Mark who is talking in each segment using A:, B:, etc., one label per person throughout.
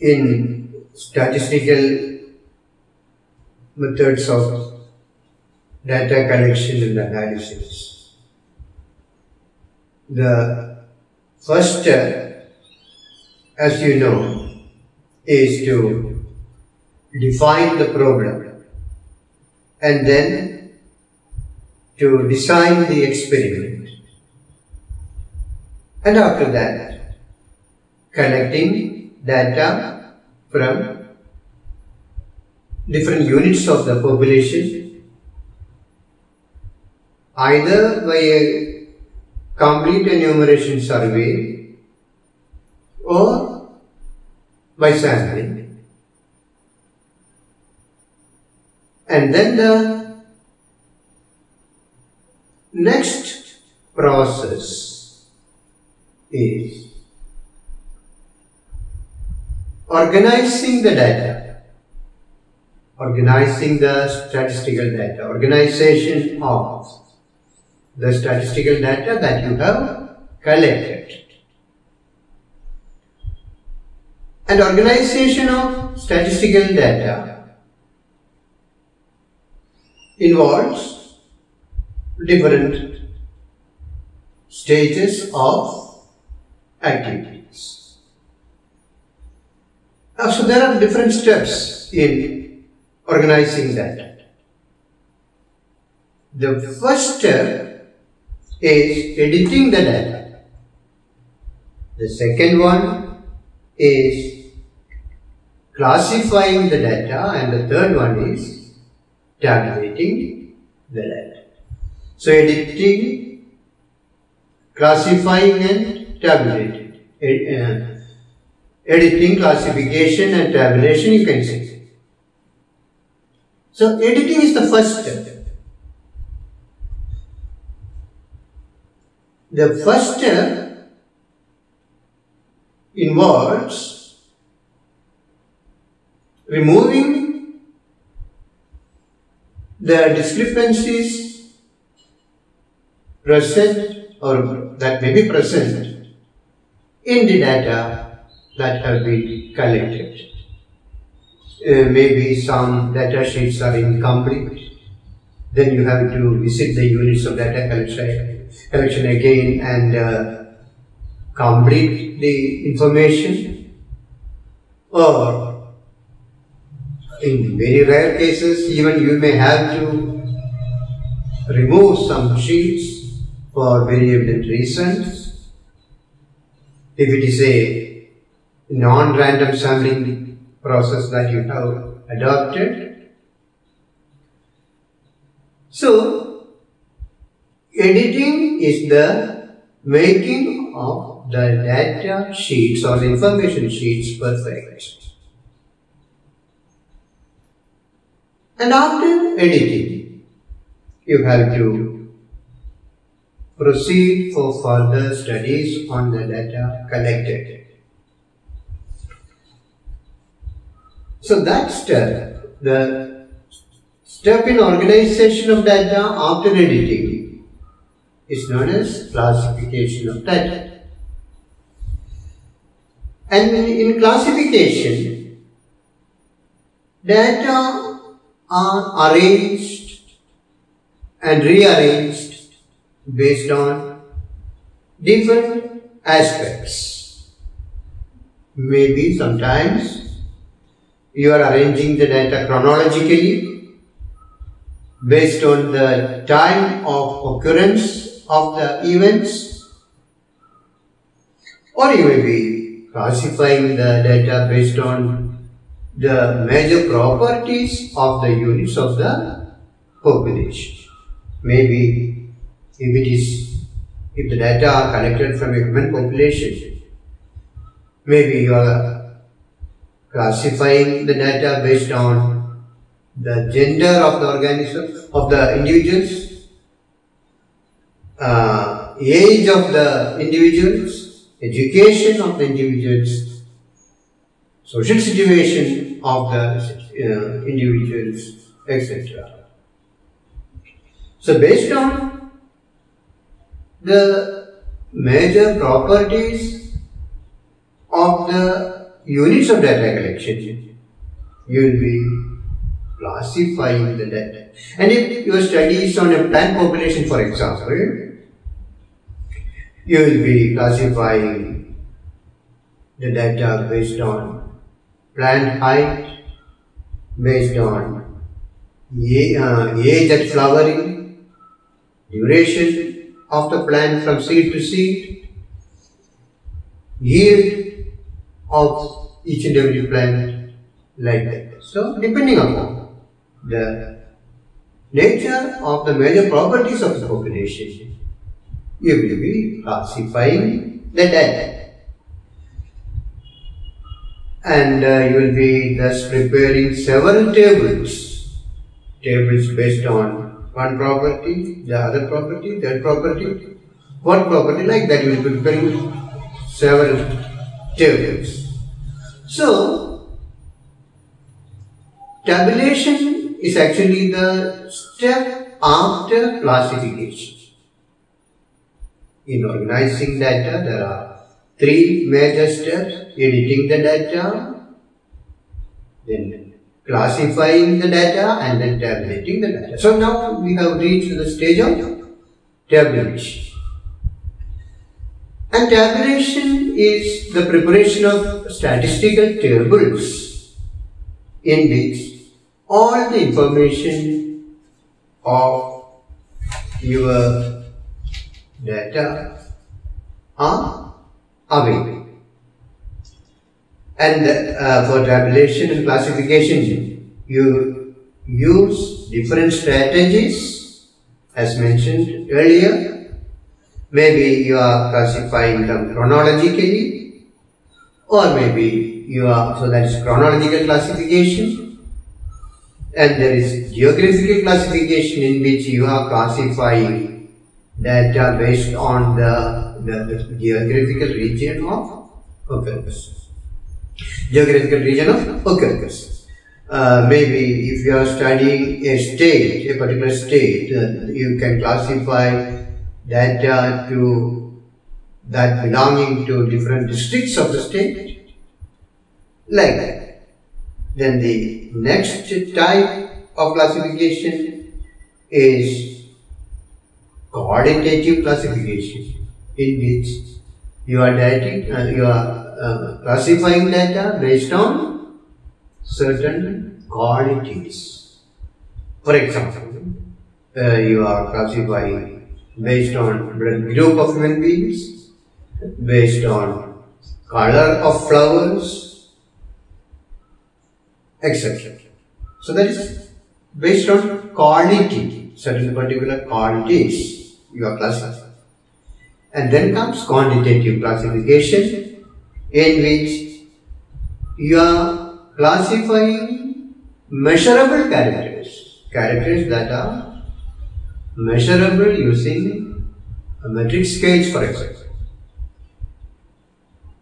A: in statistical methods of data collection and analysis. The first step, as you know, is to define the problem and then to design the experiment, and after that collecting data from different units of the population, either by a complete enumeration survey or by sampling. And then the next process is organizing the data, organizing the statistical data, organization of the statistical data that you have collected. And organization of statistical data involves different stages of activities. So there are different steps in organizing data. The first step is editing the data. The second one is classifying the data, and the third one is tabulating the data. So editing, classifying and tabulating. Editing, classification and tabulation, you can say. So editing is the first step. The first step involves removing the discrepancies present or that may be present in the data that have been collected. Maybe some data sheets are incomplete, then you have to visit the units of data collection again and complete the information, or in very rare cases even you may have to remove some sheets for very evident reasons. If it is a non-random sampling process that you have adopted. So, editing is the making of the data sheets or the information sheets perfect. And after editing, you have to proceed for further studies on the data collected. So that step, the step in organization of data after editing, is known as classification of data. And in classification, data are arranged and rearranged based on different aspects. Maybe sometimes you are arranging the data chronologically based on the time of occurrence of the events, or you may be classifying the data based on the major properties of the units of the population. Maybe if the data are collected from a human population, maybe you are classifying the data based on the gender of the organism, of the individuals, age of the individuals, education of the individuals, social situation of the individuals, etc. So based on the major properties of the units of data collection, you will be classifying the data. And if your study is on a plant population, for example, you will be classifying the data based on plant height, based on age at flowering, duration of the plant from seed to seed, yield of each and every plant, like that. So, depending upon the nature of the major properties of the population, you will be classifying the data. And you will be thus preparing several tables based on one property, the other property, third property, fourth property, like that. You will be preparing several tables. So, tabulation is actually the step after classification. In organizing data, there are three major steps: editing the data, then classifying the data, and then tabulating the data. So now we have reached the stage of tabulation. And tabulation is the preparation of statistical tables in which all the information of your data are available. And for tabulation and classification, you use different strategies as mentioned earlier. Maybe you are classifying them chronologically, or maybe you are, so that is chronological classification. And there is geographical classification, in which you are classifying data based on the geographical region of occurrence. Geographical region of occurrence. Maybe if you are studying a state, a particular state, you can classify data to that belonging to different districts of the state, like that. Then the next type of classification is qualitative classification, in which you are classifying data based on certain qualities. For example, you are classifying based on blood group of human beings, based on color of flowers, etc. So that is based on quality, certain particular qualities you are classifying. And then comes quantitative classification, in which you are classifying measurable characters, characters that are measurable using a metric scales, for example.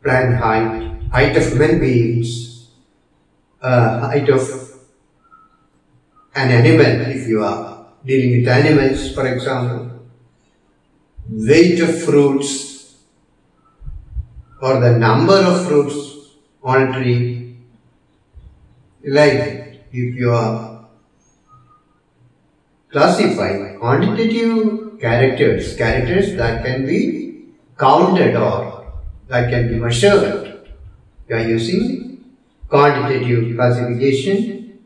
A: Plant height, height of human beings, height of an animal, if you are dealing with animals, for example, weight of fruits, or the number of fruits on a tree, like that. If you are classifying quantitative characters that can be counted or that can be measured, you are using quantitative classification.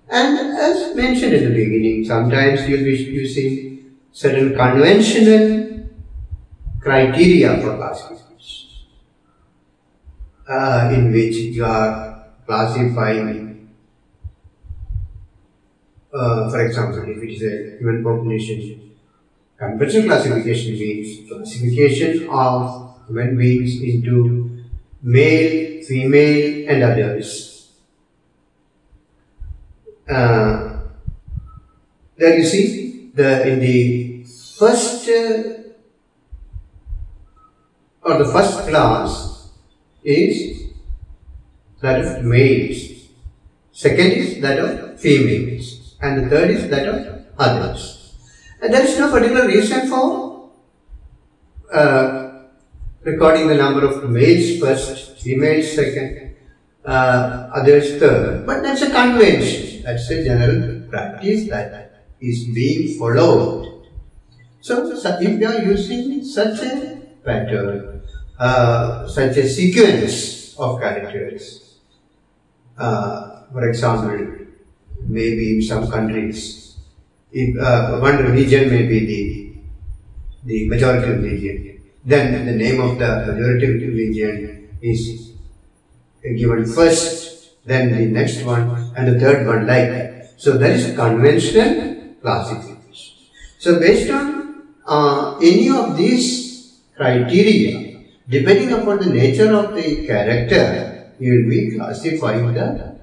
A: And as mentioned in the beginning, sometimes you will be using certain conventional criteria for classification, in which you are classifying, for example, if it is a human population, conventional classification means classification of human beings into male, female, and others. There you see, in the first or the first class is that of males, second is that of females, and the third is that of others. And there is no particular reason for recording the number of males first, females second, others third. But that's a convention. That's a general practice that is being followed. So if you are using such a pattern, such a sequence of characters, for example, maybe in some countries, if one region may be the majority region, then the name of the majority region is given first, then the next one, and the third one like that. So that is conventional classification. So based on any of these criteria, depending upon the nature of the character, you will be classifying the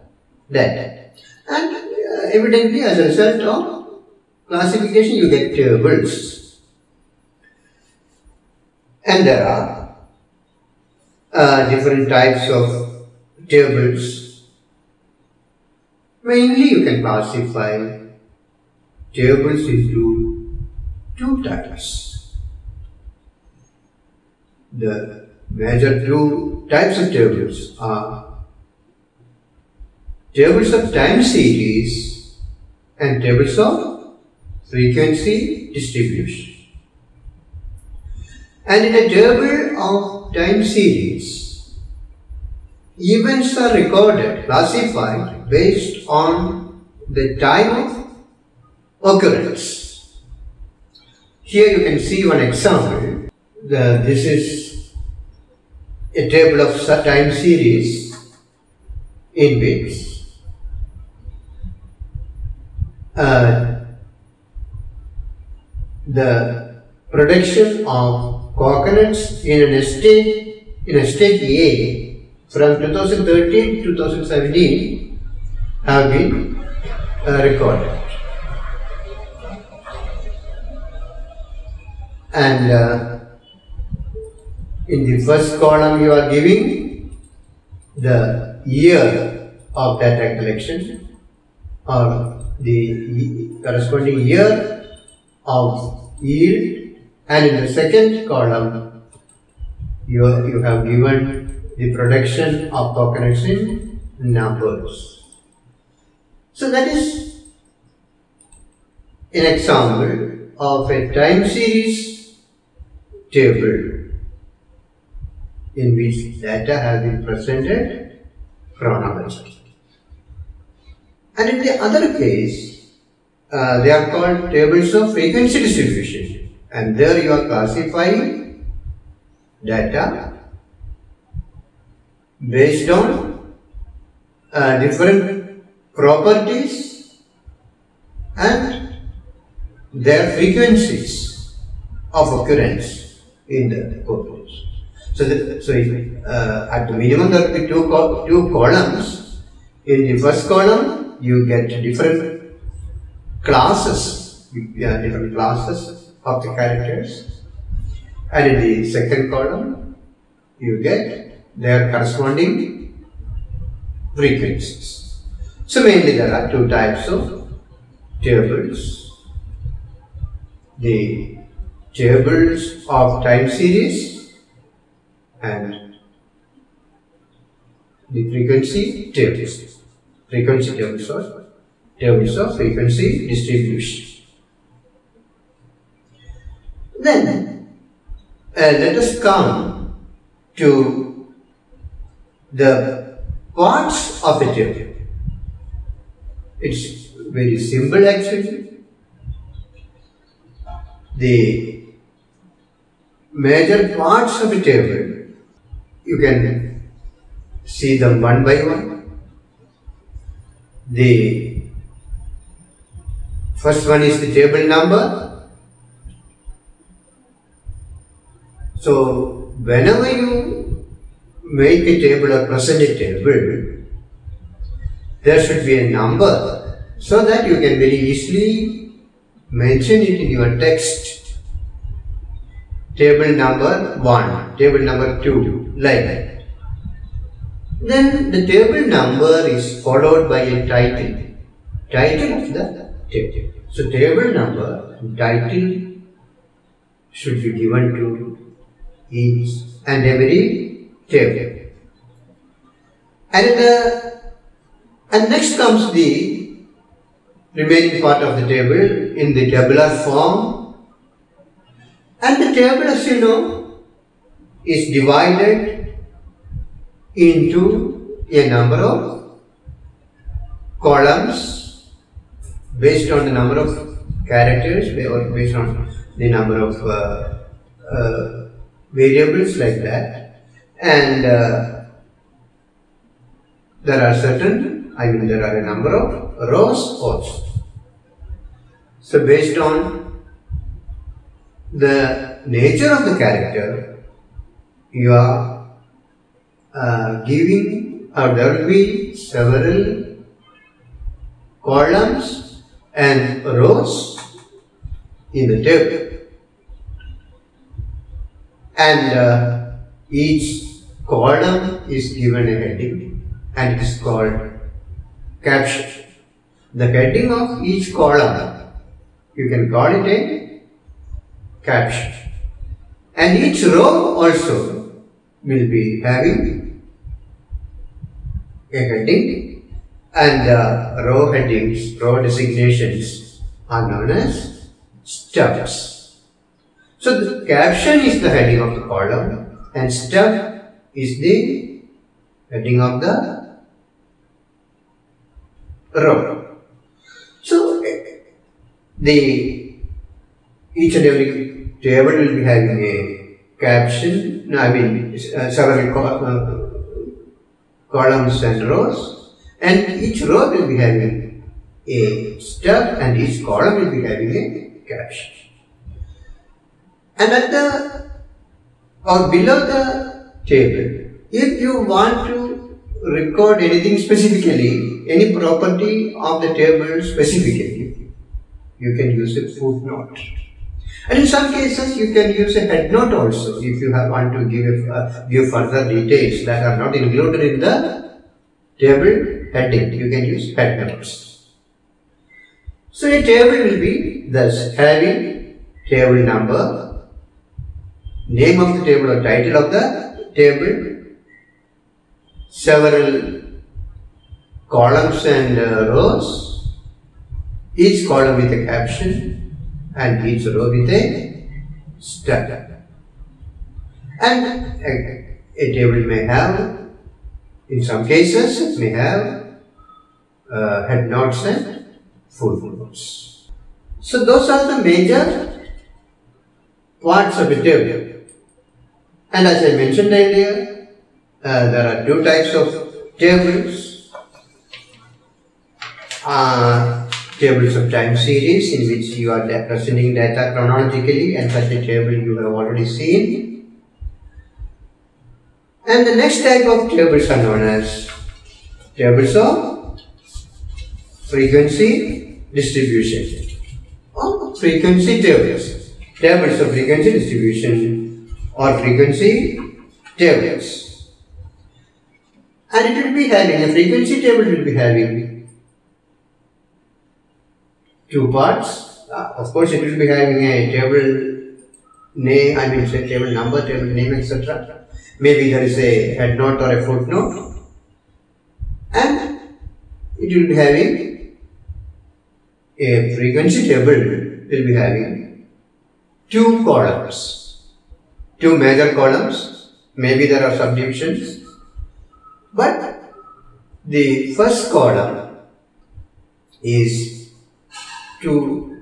A: data. And evidently, as a result of classification, you get tables. And there are different types of tables. Mainly, you can classify tables into two types. The major two types of tables are tables of time series and tables of frequency distribution. And in a table of time series, events are recorded, classified based on the time of occurrence. Here you can see one example. This is a table of time series in which the production of coconuts in an estate A from 2013 to 2017 have been recorded. And in the first column you are giving the year of data collection or the corresponding year of yield, and in the second column you have given the production of coconuts in numbers. So that is an example of a time series table in which data have been presented chronologically. And in the other case, they are called tables of frequency distribution. And there you are classifying data based on different properties and their frequencies of occurrence in the population. So at the minimum there will be two columns. In the first column you get different classes, of the characters, and in the second column you get their corresponding frequencies. So mainly there are two types of tables: the tables of time series and the frequency tables. Frequency tables or tables of frequency distribution. Then let us come to the parts of a table. It's very simple actually. The major parts of a table, you can see them one by one. The first one is the table number. So whenever you make a table or present a table, there should be a number so that you can very easily mention it in your text. Table number 1, table number 2, like that. Then the table number is followed by a title of the table. So table number and title should be given to each and every table. And next comes the remaining part of the table in the tabular form. And the table, as you know, is divided into a number of columns based on the number of characters or based on the number of variables like that. And there are a number of rows also. So based on the nature of the character, you are giving, or there will be several columns and rows in the table. And each column is given a heading and it is called caption. The heading of each column, you can call it a caption. And each row also will be having a heading, and row headings, row designations are known as stubs. So the caption is the heading of the column and stub is the heading of the row. So each and every table will be having a caption, several columns and rows, and each row will be having a stub and each column will be having a caption. And at the or below the table, if you want to record anything specifically, any property of the table specifically, you can use a footnote. And in some cases, you can use a headnote also if you want to give further details that are not included in the table heading. You can use headnotes. So a table will be thus having table number, name of the table or title of the table, several columns and rows, each column with a caption and each row with a stub. And a table may have, in some cases, it may have headnotes and footnotes. So those are the major parts of a table. And as I mentioned earlier, there are two types of tables. Tables of time series, in which you are presenting data chronologically, and such a table you have already seen. And the next type of tables are known as tables of frequency distribution or frequency tables. Tables of frequency distribution or frequency tables. And it will be having, a frequency table will be having two parts. Of course, it will be having a table name, table number, table name, etc. Maybe there is a headnote or a footnote, and it will be having a frequency table will be having two columns, two major columns. Maybe there are subdivisions, but the first column is to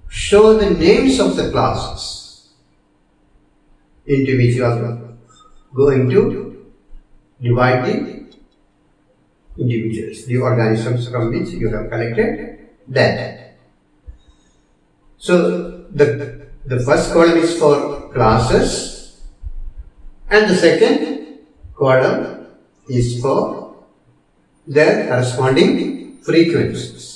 A: show the names of the classes into which you are going to divide the individuals, the organisms from which you have collected data. So the first column is for classes and the second column is for their corresponding frequencies.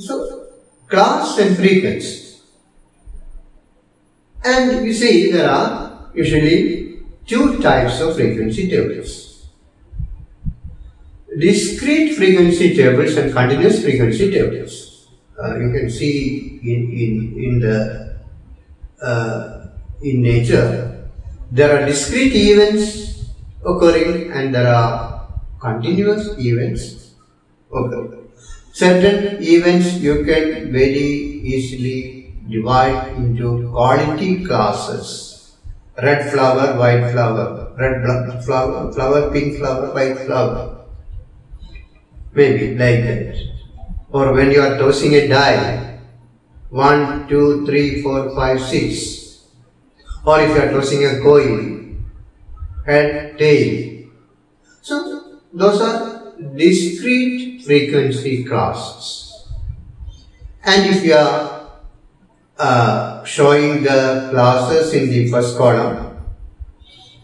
A: So, class and frequency. And you see, there are usually two types of frequency tables: discrete frequency tables and continuous frequency tables. You can see in nature, there are discrete events occurring and there are continuous events occurring. Certain events you can very easily divide into quality classes. Red flower, white flower, red flower, pink flower, white flower. Maybe like that. Or when you are tossing a die, 1, 2, 3, 4, 5, 6. Or if you are tossing a coin, head, tail. So those are discrete frequency classes. And if you are showing the classes in the first column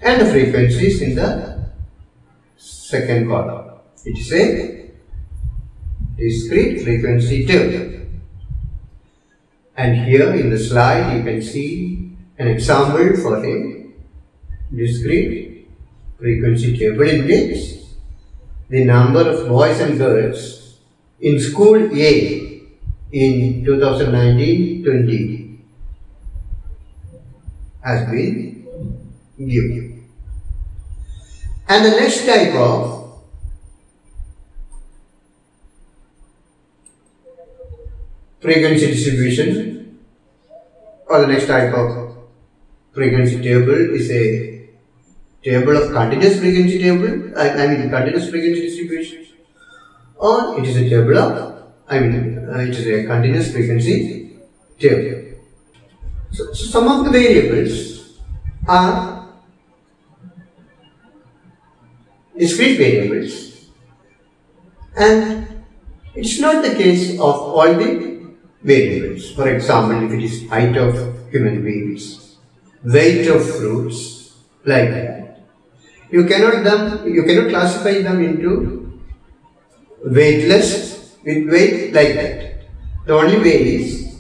A: and the frequencies in the second column, it is a discrete frequency table. And here in the slide you can see an example for a discrete frequency table in which the number of boys and girls in school A in 2019-20 has been given. And the next type of frequency distribution or the next type of frequency table is a table of continuous frequency table, continuous frequency distribution, or it is a table of, it is a continuous frequency table. So some of the variables are discrete variables, and it's not the case of all the variables. For example, if it is height of human beings, weight of fruits, like that. You cannot classify them into weightless with weight like that. The only way is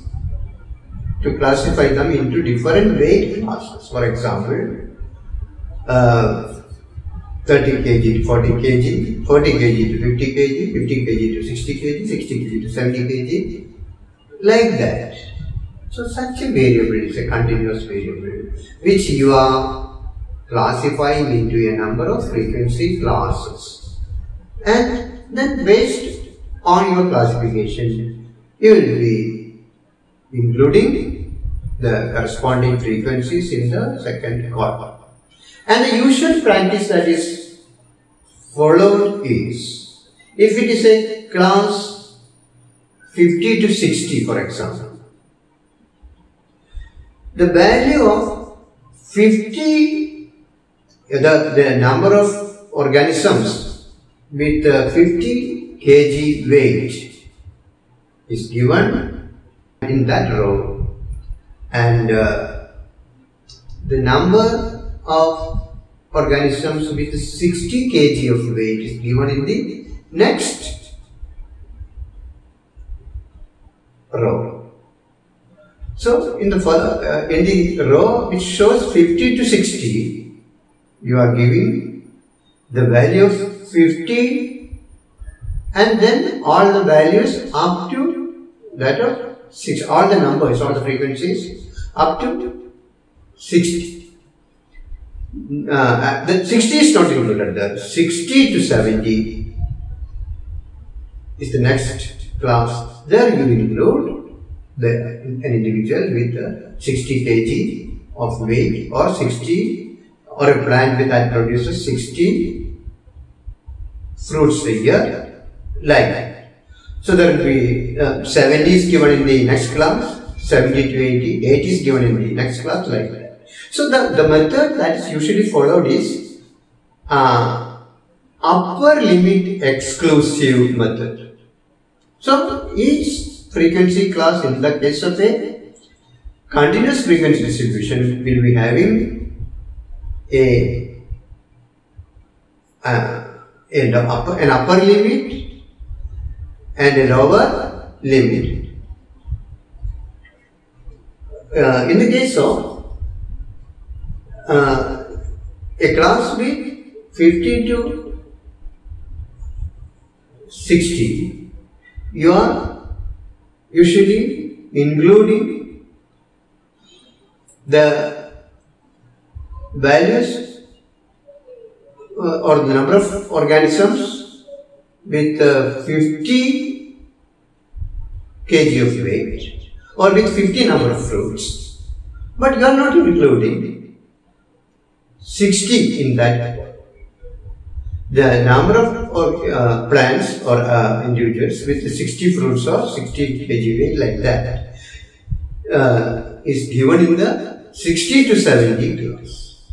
A: to classify them into different weight classes. For example, 30 kg to 40 kg, 40 kg to 50 kg, 50 kg to 60 kg, 60 kg to 70 kg, like that. So such a variable is a continuous variable which you are classifying into a number of frequency classes, and then based on your classification you will be including the corresponding frequencies in the second column. And the usual practice that is followed is, if it is a class 50 to 60 for example, the value of 50, the number of organisms with 50 kg weight is given in that row, and the number of organisms with 60 kg of weight is given in the next row. So in the row which shows 50 to 60, you are giving the value of 50 and then all the values up to that of 6, all the numbers, all the frequencies up to 60. The 60 is not included there. 60 to 70 is the next class. There you include an individual with 60 kg of weight, or 60, or a plant that produces 60 fruits a year, like that. So there will be 70 is given in the next class, 70 to 80, 80 is given in the next class, like that. So the method that is usually followed is upper limit exclusive method. So each frequency class in the case of a continuous frequency distribution will be having an upper limit and a lower limit. In the case of a class with 50 to 60, you are usually including the values or the number of organisms with 50 kg of weight or with 50 number of fruits, but you are not including 60 in that. The number of plants or individuals with 60 fruits or 60 kg weight like that is given in the 60 to 70 class.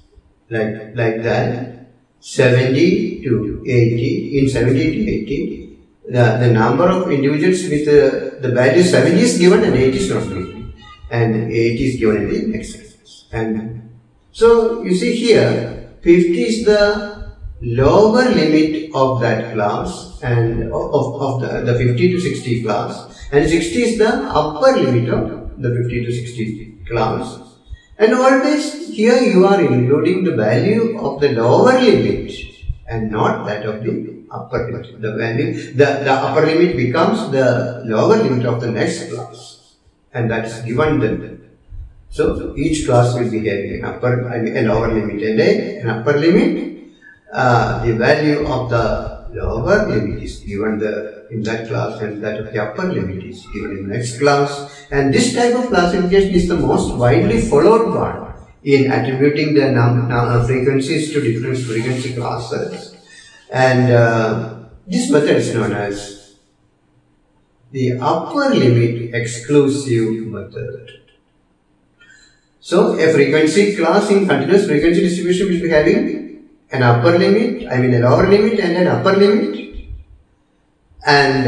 A: Like that, 70 to 80, in 70 to 80, the number of individuals with the value 70 is given and 80 is not given, and 80 is given in the next class. And so you see here, 50 is the lower limit of that class and of the 50 to 60 class, and 60 is the upper limit of the 50 to 60 class. And always here you are including the value of the lower limit and not that of the upper limit. The value, the upper limit becomes the lower limit of the next class, and that is given then. So each class will be having a lower limit and an upper limit. The value of the lower limit is given in that class, and that of the upper limit is given in the next class. And this type of classification is the most widely followed one in attributing the frequencies to different frequency classes. And this method is known as the upper limit exclusive method. So a frequency class in continuous frequency distribution will be having an upper limit, a lower limit and an upper limit, and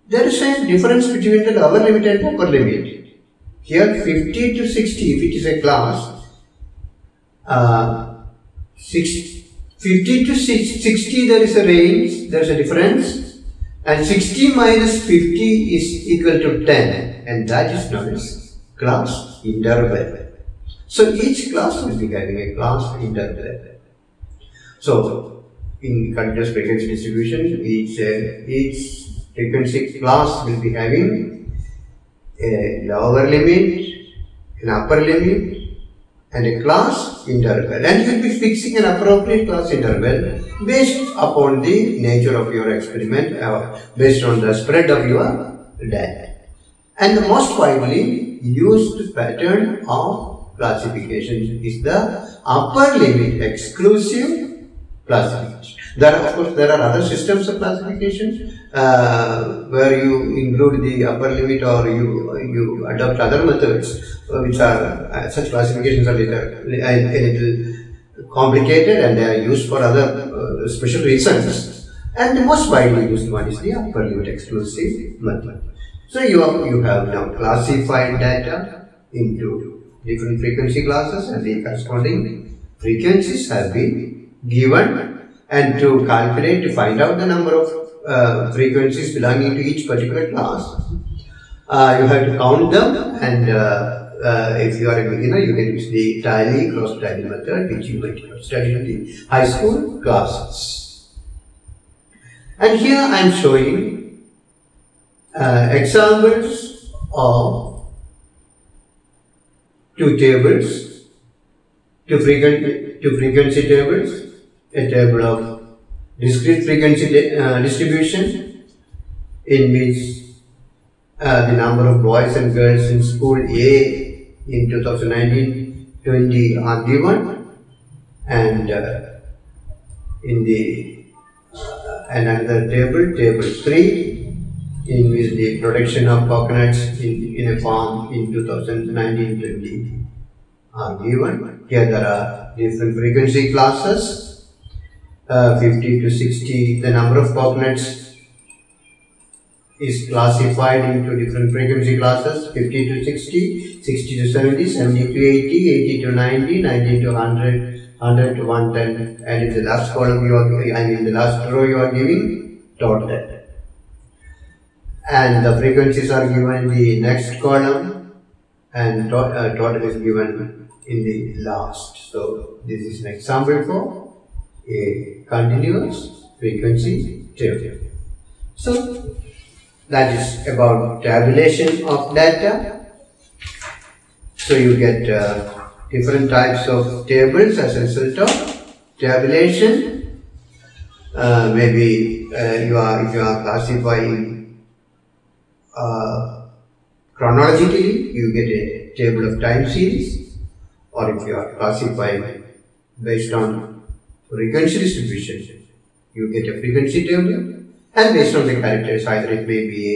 A: there is a difference between the lower limit and upper limit. Here 50 to 60, if it is a class, 50 to 60 there is a range, there is a difference, and 60 minus 50 is equal to 10, and that is known as class interval. So each class will be having a class interval. So in continuous frequency distribution, each frequency class will be having a lower limit, an upper limit, and a class interval. And you will be fixing an appropriate class interval based upon the nature of your experiment, based on the spread of your data. And the most widely used pattern of classification is the upper limit exclusive classification. Of course, there are other systems of classification where you include the upper limit, or you adopt other methods, which are such classifications are a little complicated and they are used for other special reasons. And the most widely used one is the upper limit exclusive method. So you have now classified data into different frequency classes, and the corresponding frequencies have been given, and to calculate, to find out the number of frequencies belonging to each particular class, you have to count them, and if you are a beginner, you can use the cross-tally method, which you might have studied in the high school classes. And here I am showing examples of two frequency tables. A table of discrete frequency distribution, in which the number of boys and girls in school A in 2019-20 are given, and in the another table 3, in which the production of coconuts in a farm in 2019-20 are given. Here there are different frequency classes. 50 to 60, the number of coconuts is classified into different frequency classes: 50 to 60, 60 to 70, 70 to 80, 80 to 90, 90 to 100, 100 to 110, and in the last column in the last row you are giving total. And the frequencies are given in the next column, and total is given in the last. So this is an example for a continuous frequency table. So that is about tabulation of data. So you get different types of tables as a result of tabulation. Maybe if you are classifying chronologically, you get a table of time series, or if you are classifying based on frequency distribution, you get a frequency table, and based on the characters, either it may be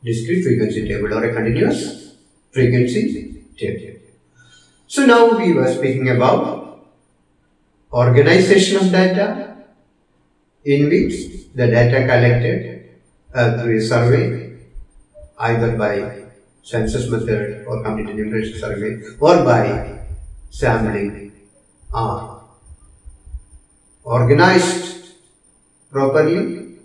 A: a discrete frequency table or a continuous frequency table. So now we were speaking about organization of data, in which the data collected through a survey, either by census method or complete enumeration survey, or by sampling, are organized properly,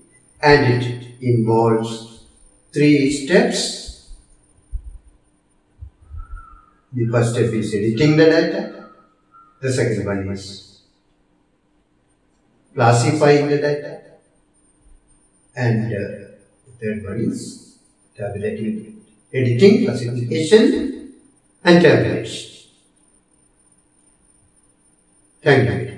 A: and it involves 3 steps. The first step is editing the data. The second one is classifying the data. And the third one is tabulating, editing, classification, and tabulation. Thank you.